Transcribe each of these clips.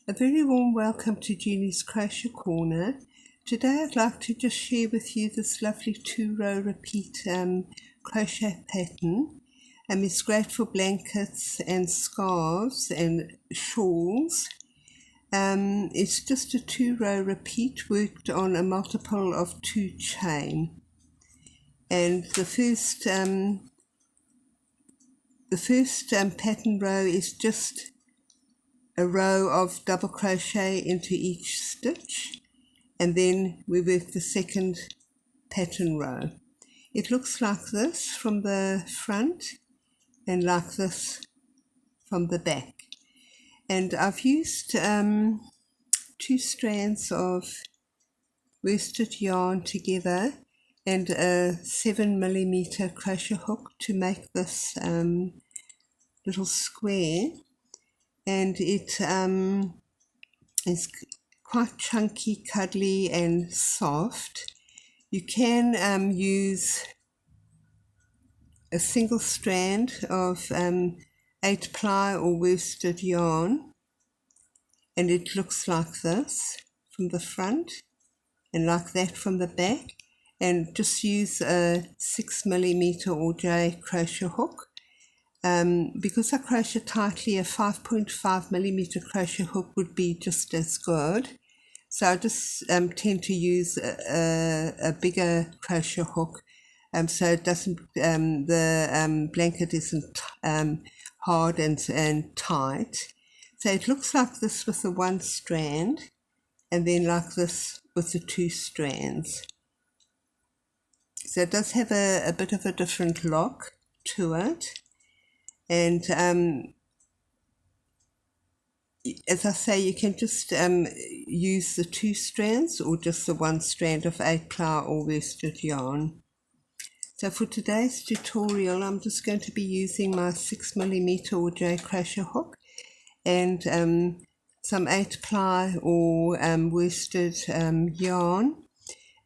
A very warm welcome to Genie's Crochet Corner. Today I'd like to just share with you this lovely 2-row repeat crochet pattern. It's great for blankets and scarves and shawls. It's just a 2-row repeat worked on a multiple of 2 chain. And the first pattern row is just a row of double crochet into each stitch, and then we work the second pattern row. It looks like this from the front and like this from the back. And I've used 2 strands of worsted yarn together and a 7mm crochet hook to make this little square. And it is quite chunky, cuddly and soft. You can use a single strand of 8-ply or worsted yarn, and it looks like this from the front and like that from the back, and just use a 6mm or J crochet hook. Because I crochet tightly, a 5.5mm crochet hook would be just as good. So I just tend to use a bigger crochet hook, so it doesn't, the blanket isn't hard and tight. So it looks like this with the 1 strand, and then like this with the 2 strands. So it does have a bit of a different look to it. And as I say, you can just use the 2 strands or just the 1 strand of 8-ply or worsted yarn. So for today's tutorial, I'm just going to be using my 6mm or J crochet hook and some 8-ply or worsted yarn.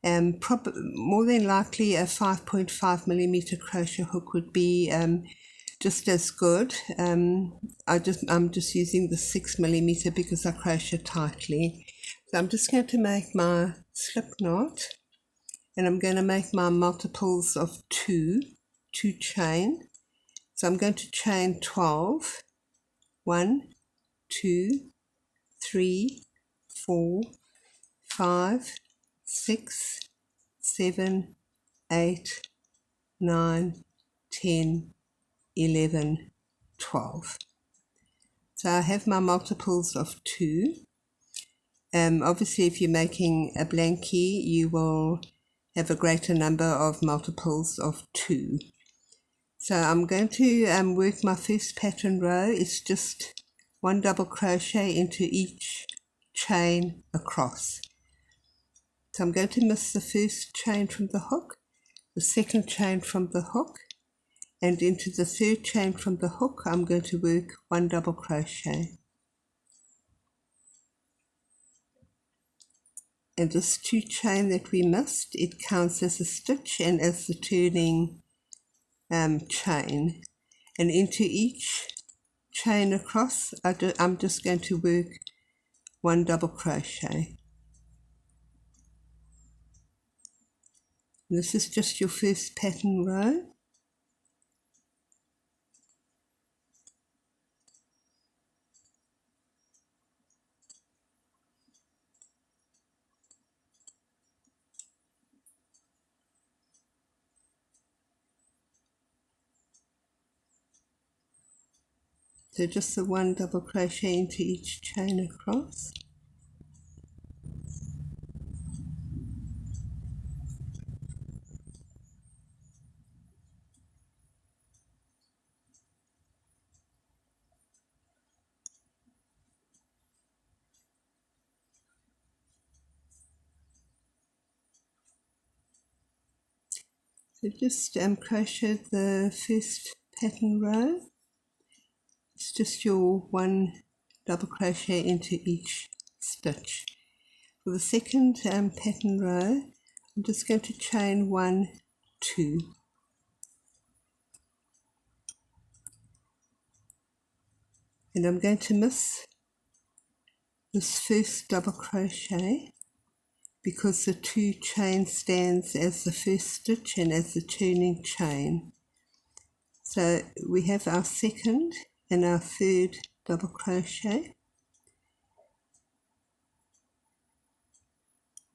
More than likely a 5.5mm crochet hook would be just as good. I'm just using the 6mm because I crochet tightly. So I'm just going to make my slip knot, and I'm going to make my multiples of 2 chain. So I'm going to chain 12. 1, 2, 3, 4, 5, 6, 7, 8, 9, 10, 11, 12. So I have my multiples of 2. Obviously, if you're making a blankie, you will have a greater number of multiples of 2. So I'm going to work my first pattern row. It's just 1 double crochet into each chain across. So I'm going to miss the first chain from the hook, the second chain from the hook, and into the third chain from the hook I'm going to work 1 double crochet. And this 2 chain that we missed, it counts as a stitch and as the turning chain. And into each chain across, I'm just going to work 1 double crochet. And this is just your first pattern row. So just the 1 double crochet into each chain across. So just crochet the first pattern row. It's just your 1 double crochet into each stitch. For the second pattern row, I'm just going to chain 1, 2. And I'm going to miss this first double crochet because the 2 chain stands as the first stitch and as the turning chain. So we have our second and our third double crochet.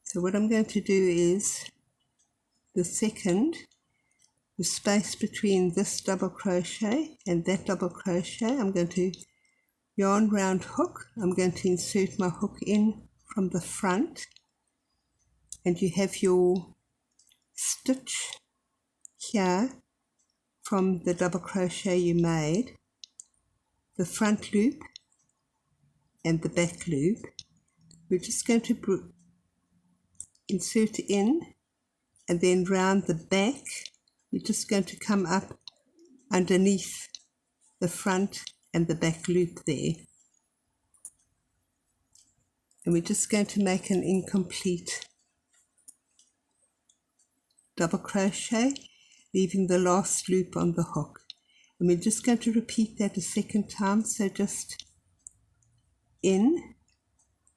So what I'm going to do is the second, the space between this double crochet and that double crochet, I'm going to yarn round hook. I'm going to insert my hook in from the front, and you have your stitch here from the double crochet you made, the front loop and the back loop. We're just going to insert in, and then round the back we're just going to come up underneath the front and the back loop there, and we're just going to make an incomplete double crochet, leaving the last loop on the hook. And we're just going to repeat that a second time, so just in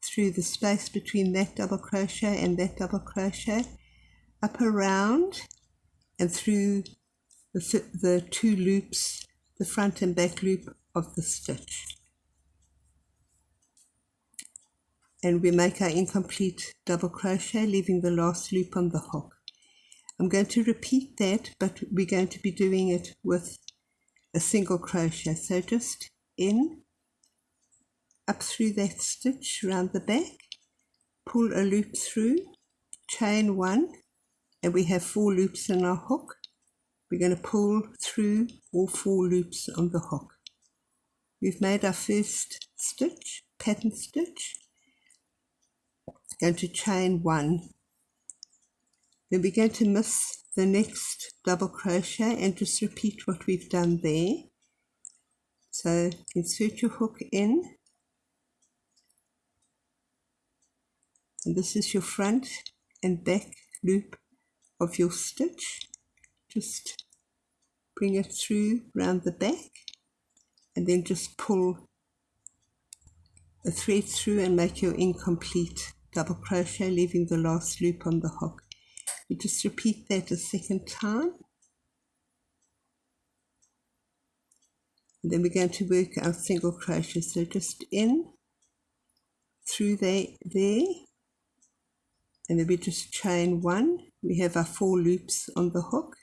through the space between that double crochet and that double crochet, up around and through the 2 loops, the front and back loop of the stitch, and we make our incomplete double crochet, leaving the last loop on the hook. I'm going to repeat that, but we're going to be doing it with a single crochet. So just in, up through that stitch around the back, pull a loop through, chain 1, and we have 4 loops in our hook. We're going to pull through all 4 loops on the hook. We've made our first stitch, pattern stitch. Going to chain 1. Then we're going to miss the next double crochet and just repeat what we've done there. So insert your hook in, and this is your front and back loop of your stitch. Just bring it through round the back, and then just pull a thread through and make your incomplete double crochet, leaving the last loop on the hook. We just repeat that a second time, and then we're going to work our single crochet. So just in through there, and then we just chain 1. We have our 4 loops on the hook,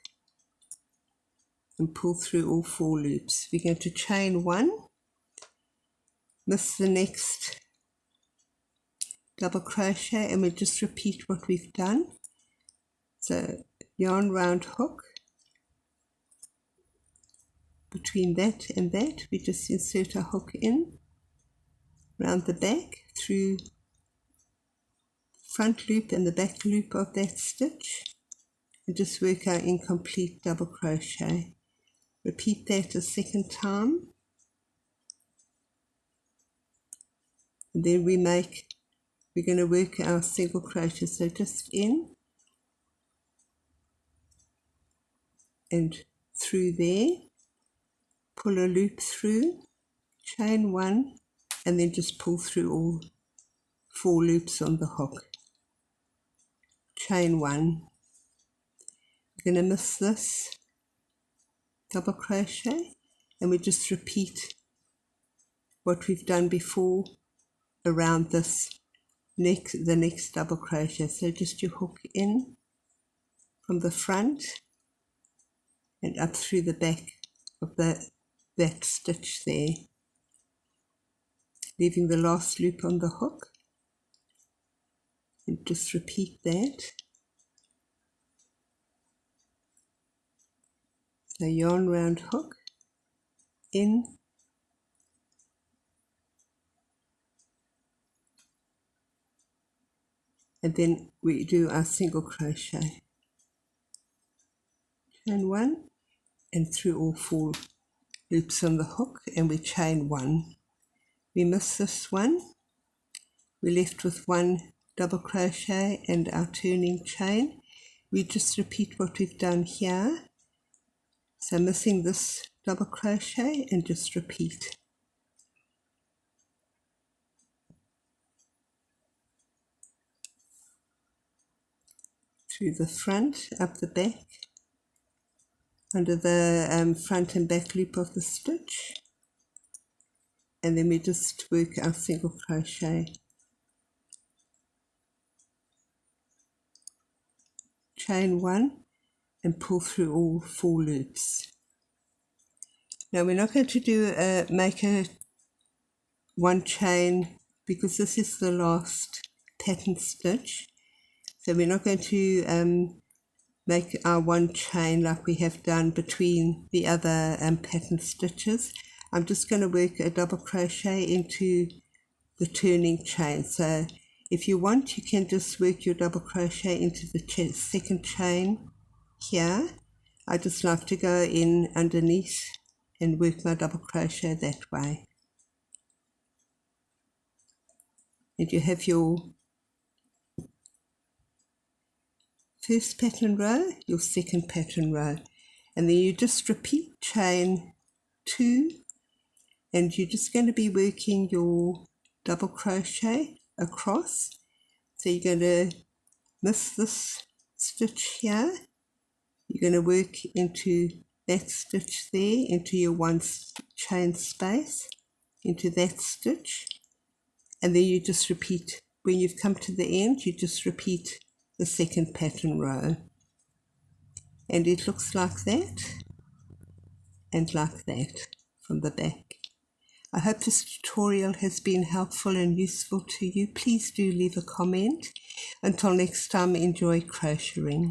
and pull through all 4 loops. We're going to chain 1, miss the next double crochet, and we'll just repeat what we've done. So yarn round hook, between that and that we just insert our hook in, round the back through front loop and the back loop of that stitch, and just work our incomplete double crochet. Repeat that a second time, and then we're going to work our single crochet. So just in and through there, pull a loop through, chain 1, and then just pull through all 4 loops on the hook. Chain 1. We're going to miss this double crochet, and we just repeat what we've done before around this the next double crochet. So just your hook in from the front and up through the back of that stitch there, leaving the last loop on the hook, and just repeat that. So yarn round hook, in, and then we do our single crochet. Chain 1 and through all 4 loops on the hook, and we chain 1. We miss this one. We're left with 1 double crochet and our turning chain. We just repeat what we've done here. So missing this double crochet and just repeat. through the front, up the back, under the front and back loop of the stitch, and then we just work our single crochet, chain 1 and pull through all 4 loops. Now we're not going to do make a 1 chain because this is the last pattern stitch, so we're not going to make our 1 chain like we have done between the other pattern stitches. I'm just going to work a double crochet into the turning chain. So if you want, you can just work your double crochet into the second chain here. I just like to go in underneath and work my double crochet that way. And you have your first pattern row, your second pattern row, and then you just repeat chain 2, and you're just going to be working your double crochet across. So you're going to miss this stitch here, you're going to work into that stitch there, into your 1 chain space, into that stitch, and then you just repeat. When you've come to the end, you just repeat the second pattern row, and it looks like that and like that from the back. I hope this tutorial has been helpful and useful to you. Please do leave a comment. Until next time, enjoy crocheting.